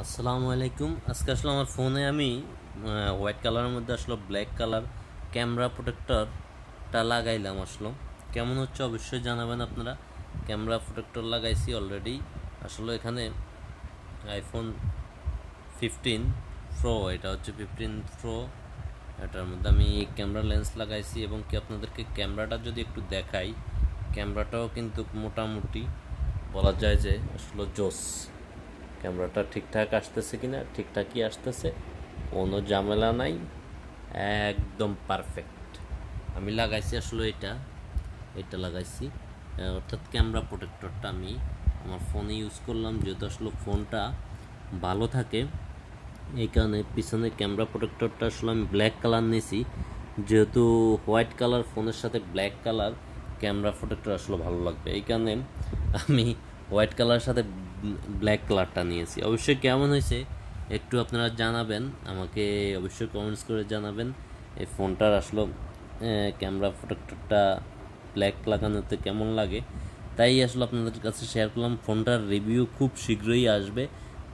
আসসালামু আলাইকুম। আজকে আসলে আমার ফোনে আমি হোয়াইট কালারের মধ্যে আসলে ব্ল্যাক কালার ক্যামেরা প্রোটেক্টরটা লাগাইলাম। আসলে কেমন হচ্ছে অবশ্যই জানাবেন আপনারা। ক্যামেরা প্রোটেক্টর লাগাইছি অলরেডি। আসলে এখানে আইফোন 15 প্রো, এটা হচ্ছে 15 প্রো। এটার মধ্যে আমি ক্যামেরা লেন্স লাগাইছি এবং কি আপনাদেরকে ক্যামেরাটা যদি একটু দেখাই, ক্যামেরাটাও কিন্তু মোটামুটি বলা যায় যে আসলে জোস। ক্যামেরাটা ঠিকঠাক আসতেছে কিনা, ঠিকঠাকই আসতেছে, কোনো ঝামেলা নাই, একদম পারফেক্ট। আমি লাগাইছি আসলে এটা লাগাইছি, অর্থাৎ ক্যামেরা প্রোটেক্টরটা আমি আমার ফোনে ইউজ করলাম, যেহেতু আসলে ফোনটা ভালো থাকে এই কারণে পিছনে ক্যামেরা প্রোটেক্টরটা আসলে আমি ব্ল্যাক কালার নিয়েছি, যেহেতু হোয়াইট কালার ফোনের সাথে ব্ল্যাক কালার ক্যামেরা প্রোটেক্টর আসলে ভালো লাগবে, এই কারণে আমি হোয়াইট কালারের সাথে ব্ল্যাক কালারটা নিয়েছি। অবশ্যই কেমন হয়েছে একটু আপনারা জানাবেন আমাকে, অবশ্যই কমেন্টস করে জানাবেন এই ফোনটার আসলে ক্যামেরা প্রোটেক্টরটা ব্ল্যাক লাগানোতে কেমন লাগে। তাই আসলে আপনাদের কাছে শেয়ার করলাম। ফোনটার রিভিউ খুব শীঘ্রই আসবে,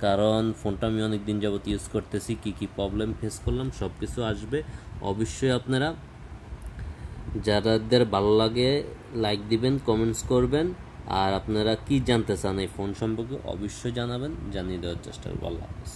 কারণ ফোনটা আমি অনেক দিন যাবত ইউজ করতেছি, কি কি প্রবলেম ফেস করলাম সব কিছু আসবে। অবশ্যই আপনারা যাদের ভালো লাগে লাইক দিবেন, কমেন্টস করবেন, আর আপনারা কি জানতে চান এই ফোন সম্পর্কে অবশ্যই জানাবেন, জানিয়ে দেওয়ার চেষ্টা করবো। আল্লাহ হাফেজ।